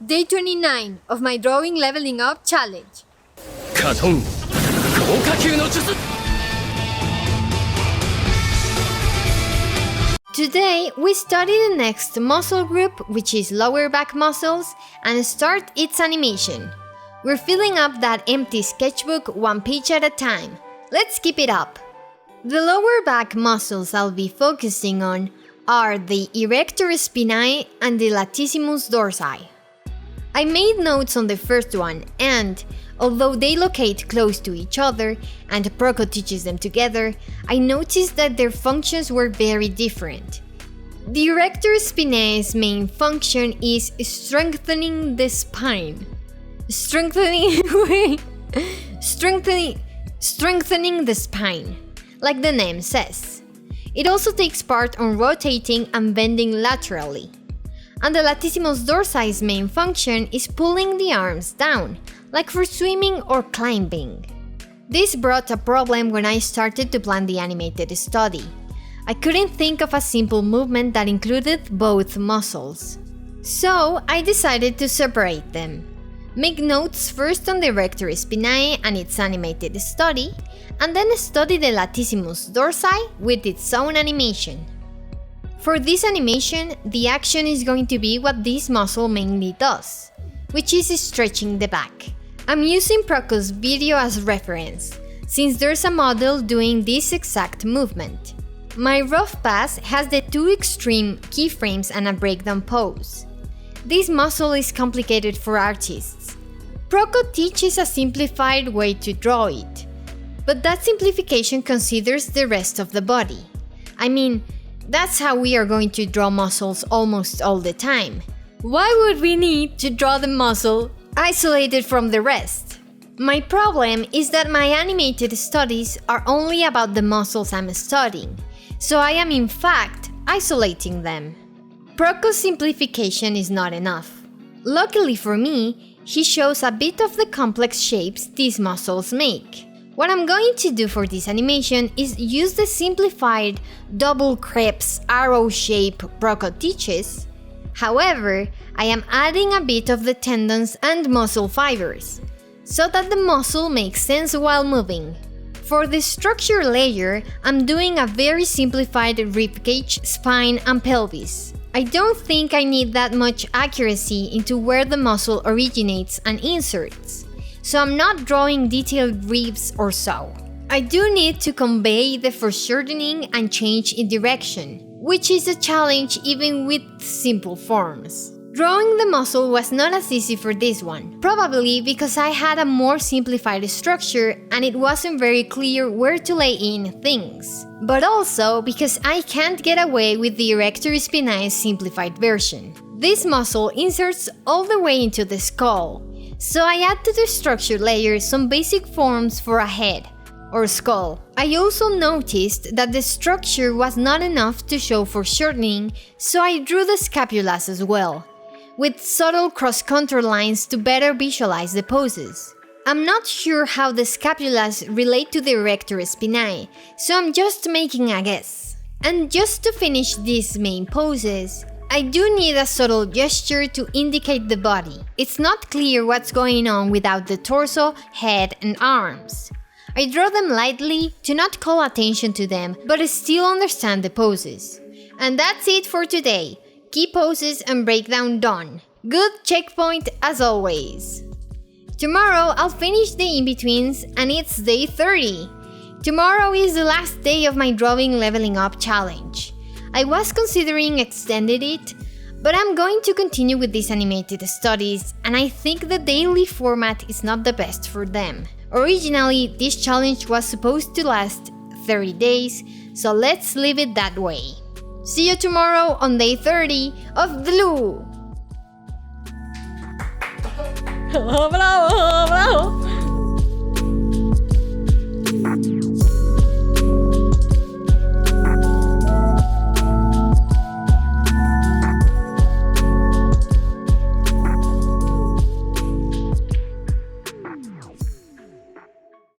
Day 29 of my drawing leveling up challenge. カトン高火球の術 Today, we study the next muscle group, which is lower back muscles, and start its animation. We're filling up that empty sketchbook one page at a time. Let's keep it up. The lower back muscles I'll be focusing on are the erector spinae and the latissimus dorsi. I made notes on the first one, and although they locate close to each other and Proco teaches them together, I noticed that their functions were very different. The erector spinae's main function is strengthening the spine. Strengthening the spine, like the name says. It also takes part on rotating and bending laterally. And the latissimus dorsi's main function is pulling the arms down, like for swimming or climbing. This brought a problem when I started to plan the animated study. I couldn't think of a simple movement that included both muscles. So I decided to separate them. Make notes first on the erector spinae and its animated study, and then study the latissimus dorsi with its own animation. For this animation, the action is going to be what this muscle mainly does, which is stretching the back. I'm using Proco's video as reference, since there's a model doing this exact movement. My rough pass has the two extreme keyframes and a breakdown pose. This muscle is complicated for artists. Proco teaches a simplified way to draw it, but that simplification considers the rest of the body. I mean, that's how we are going to draw muscles almost all the time. Why would we need to draw the muscle isolated from the rest? My problem is that my animated studies are only about the muscles I'm studying, so I am in fact isolating them. Proco's simplification is not enough. Luckily for me, he shows a bit of the complex shapes these muscles make. What I'm going to do for this animation is use the simplified double crepes arrow shape Proco teaches. However, I am adding a bit of the tendons and muscle fibers, so that the muscle makes sense while moving. For the structure layer, I'm doing a very simplified ribcage, spine, and pelvis. I don't think I need that much accuracy into where the muscle originates and inserts, so I'm not drawing detailed ribs or so. I do need to convey the foreshortening and change in direction, which is a challenge even with simple forms. Drawing the muscle was not as easy for this one, probably because I had a more simplified structure and it wasn't very clear where to lay in things. But also because I can't get away with the erector spinae's simplified version. This muscle inserts all the way into the skull, so I add to the structure layer some basic forms for a head, or skull. I also noticed that the structure was not enough to show foreshortening, so I drew the scapulas as well, with subtle cross-contour lines to better visualize the poses. I'm not sure how the scapulas relate to the erector spinae, so I'm just making a guess. And just to finish these main poses, I do need a subtle gesture to indicate the body. It's not clear what's going on without the torso, head, and arms. I draw them lightly to not call attention to them, but still understand the poses. And that's it for today. Key poses and breakdown done. Good checkpoint as always. Tomorrow I'll finish the in-betweens and it's day 30. Tomorrow is the last day of my drawing leveling up challenge. I was considering extending it, but I'm going to continue with these animated studies, and I think the daily format is not the best for them. Originally, this challenge was supposed to last 30 days, so let's leave it that way. See you tomorrow on day 30 of the Loo! ¡Bravo! ¡Bravo!